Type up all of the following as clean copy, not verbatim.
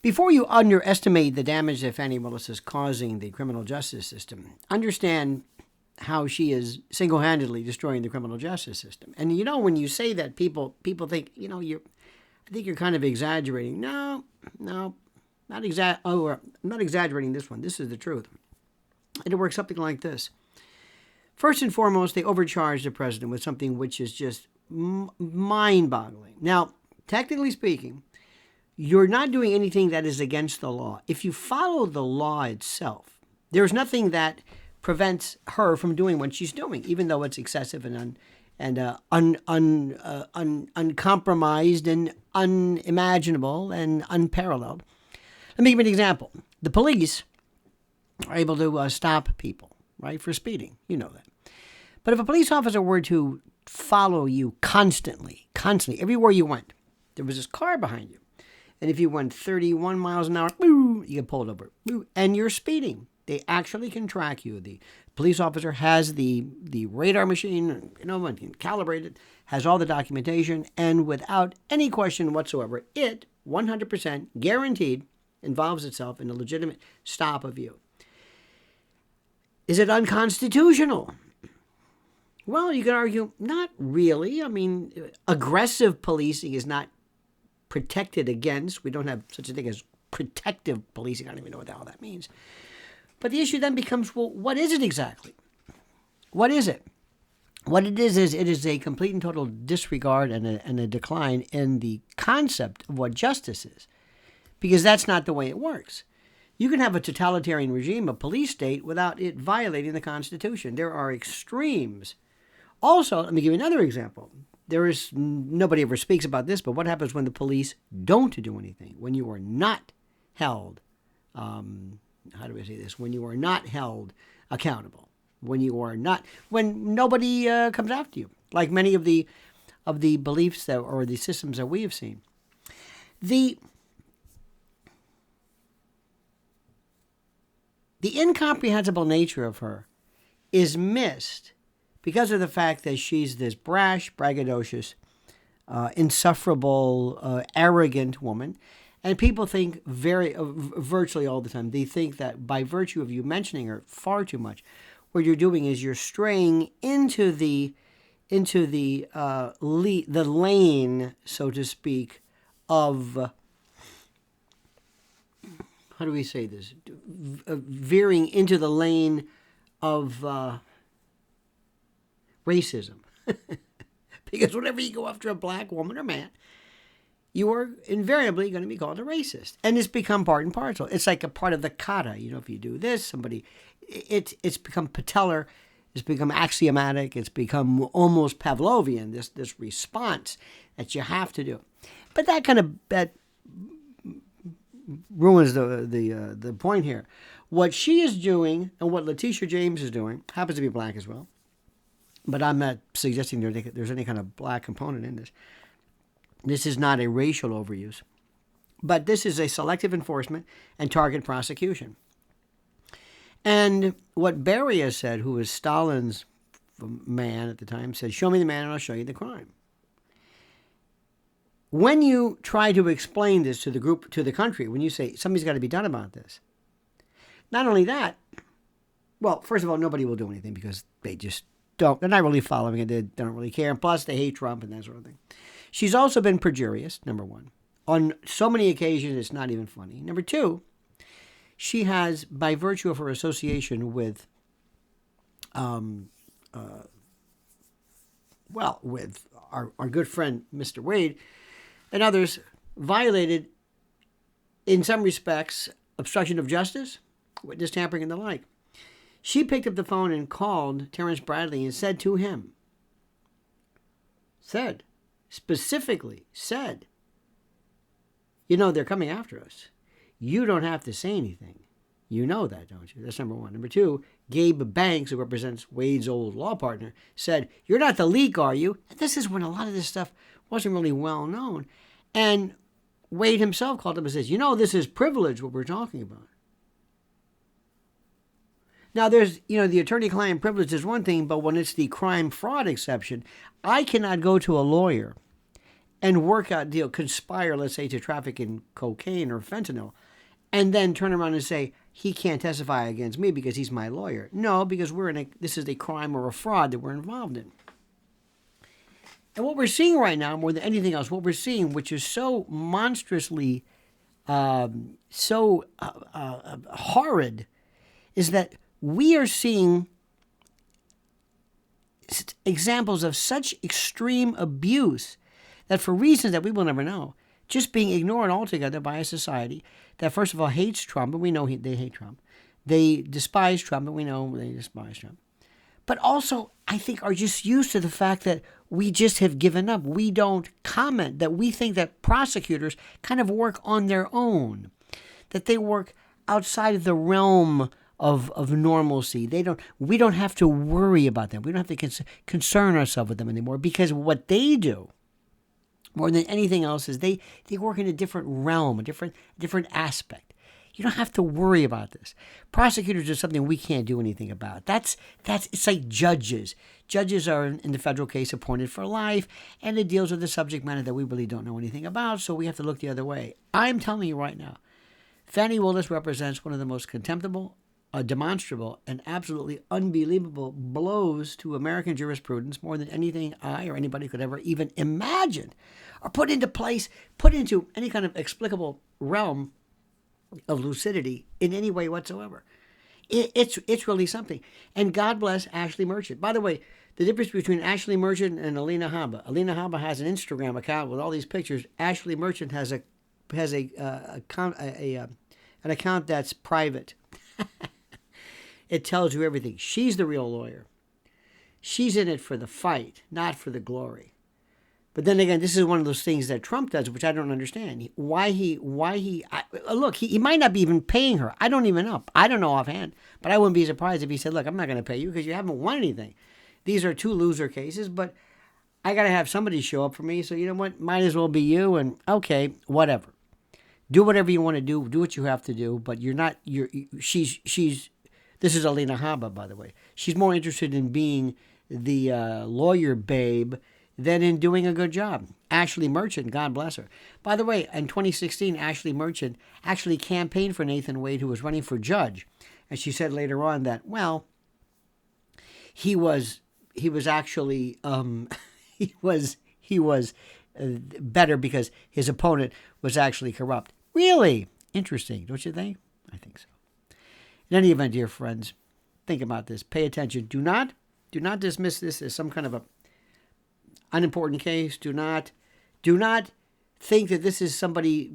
Before you underestimate the damage that Fani Willis is causing the criminal justice system, understand how she is single-handedly destroying the criminal justice system. And when you say that, people think, I think you're kind of exaggerating. No, not I'm not exaggerating this one. This is the truth. And it works something like this. First and foremost, they overcharge the president with something which is just mind-boggling. Now, technically speaking, you're not doing anything that is against the law. If you follow the law itself, there's nothing that prevents her from doing what she's doing, even though it's excessive and uncompromised and unimaginable and unparalleled. Let me give you an example. The police are able to stop people, right, for speeding. You know that. But if a police officer were to follow you constantly, everywhere you went, there was this car behind you. And if you went 31 miles an hour, you get pulled over. And you're speeding. They actually can track you. The police officer has the radar machine, and can calibrate it, has all the documentation, and without any question whatsoever, it 100% guaranteed involves itself in a legitimate stop of you. Is it unconstitutional? Well, you can argue, not really. I mean, aggressive policing is not protected against. We don't have such a thing as protective policing. I don't even know what the hell that means. But the issue then becomes, well, what is it exactly? What is it? What it is a complete and total disregard and a decline in the concept of what justice is. Because that's not the way it works. You can have a totalitarian regime, a police state, without it violating the Constitution. There are extremes. Also, let me give you another example. Nobody ever speaks about this, but what happens when the police don't do anything? When you are not held, when you are not held accountable, when nobody comes after you, like many of the beliefs or the systems that we have seen. The incomprehensible nature of her is missed because of the fact that she's this brash, braggadocious, insufferable, arrogant woman. And people think virtually all the time, they think that by virtue of you mentioning her far too much, what you're doing is you're straying into the lane, so to speak, of, how do we say this? Veering into the lane of racism. Because whenever you go after a black woman or man, you are invariably going to be called a racist. And it's become part and parcel. It's like a part of the kata. If you do this, it's become patellar, it's become axiomatic, it's become almost Pavlovian, this response that you have to do. But that ruins the point here. What she is doing and what Letitia James is doing, happens to be black as well, but I'm not suggesting there's any kind of black component in this. This is not a racial overuse, but this is a selective enforcement and target prosecution. And what Beria said, who was Stalin's man at the time, said, "Show me the man and I'll show you the crime." When you try to explain this to the country, when you say something's got to be done about this, not only that, well, first of all, nobody will do anything because they just don't. They're not really following it. They don't really care. And plus, they hate Trump and that sort of thing. She's also been perjurious, number one. On so many occasions, it's not even funny. Number two, she has, by virtue of her association with, with our good friend, Mr. Wade, and others, violated, in some respects, obstruction of justice, witness tampering, and the like. She picked up the phone and called Terrence Bradley and said to him, specifically said, they're coming after us. You don't have to say anything. You know that, don't you? That's number one. Number two, Gabe Banks, who represents Wade's old law partner, said, "You're not the leak, are you?" And this is when a lot of this stuff wasn't really well known. And Wade himself called him and says, this is privilege, what we're talking about. Now, there's, the attorney-client privilege is one thing, but when it's the crime-fraud exception, I cannot go to a lawyer and work out, conspire, let's say, to traffic in cocaine or fentanyl, and then turn around and say, he can't testify against me because he's my lawyer. No, because this is a crime or a fraud that we're involved in. And what we're seeing right now, more than anything else, what we're seeing, which is so monstrously, horrid, is that we are seeing examples of such extreme abuse that for reasons that we will never know, just being ignored altogether by a society that, first of all, hates Trump, and we know they hate Trump. They despise Trump, and we know they despise Trump. But also, I think, are just used to the fact that we just have given up. We don't comment, that we think that prosecutors kind of work on their own, that they work outside of the realm of normalcy. We don't have to worry about them. We don't have to concern ourselves with them anymore, because what they do, more than anything else, is they work in a different realm, a different aspect. You don't have to worry about this. Prosecutors are something we can't do anything about. It's like judges. Judges are, in the federal case, appointed for life, and it deals with the subject matter that we really don't know anything about, so we have to look the other way. I'm telling you right now, Fani Willis represents one of the most contemptible, demonstrable, and absolutely unbelievable blows to American jurisprudence, more than anything I or anybody could ever even imagine, or put into any kind of explicable realm of lucidity in any way whatsoever. It's really something. And God bless Ashley Merchant. By the way, the difference between Ashley Merchant and Alina Habba. Alina Habba has an Instagram account with all these pictures. Ashley Merchant has an account that's private. It tells you everything. She's the real lawyer. She's in it for the fight, not for the glory. But then again, this is one of those things that Trump does, which I don't understand. Look, he might not be even paying her. I don't even know. I don't know offhand. But I wouldn't be surprised if he said, look, I'm not going to pay you because you haven't won anything. These are two loser cases, but I got to have somebody show up for me. So you know what? Might as well be you. And okay, whatever. Do whatever you want to do. Do what you have to do. But this is Alina Habba, by the way. She's more interested in being the lawyer babe than in doing a good job. Ashley Merchant, God bless her. By the way, in 2016, Ashley Merchant actually campaigned for Nathan Wade, who was running for judge. And she said later on that, well, he was actually better because his opponent was actually corrupt. Really interesting, don't you think? I think so. In any event, dear friends, think about this. Pay attention. Do not dismiss this as some kind of a unimportant case. Do not think that this is somebody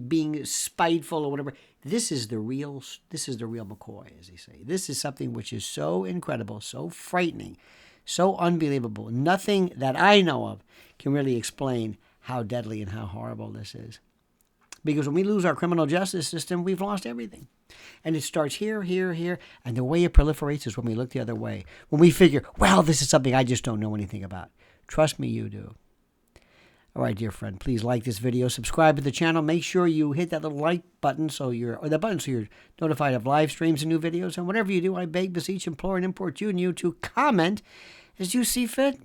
being spiteful or whatever. This is the real McCoy, as they say. This is something which is so incredible, so frightening, so unbelievable. Nothing that I know of can really explain how deadly and how horrible this is. Because when we lose our criminal justice system, we've lost everything. And it starts here, and the way it proliferates is when we look the other way. When we figure, well, this is something I just don't know anything about. Trust me, you do. All right, dear friend, please like this video, subscribe to the channel. Make sure you hit that little like button so you're notified of live streams and new videos. And whatever you do, I beg, beseech, implore, and import you to comment as you see fit.